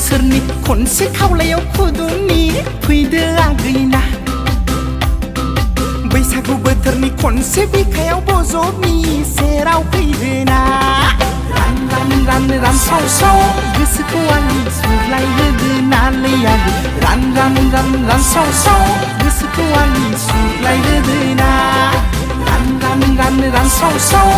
बोसोरनि खनसे खावलायाव फुदुंनि फैदो आगैना बैसागु बोथोरनि खनसे बिखायाव बजबनि सेराव फैदोना रान रान रान रानसावसाव गोसोखौ आंनि सुग्लायहोदोनालै आगै रान रान रान रानसावसाव गोसोखौ आंनि सुग्लायहोदोना रान रान रान रानसावसाव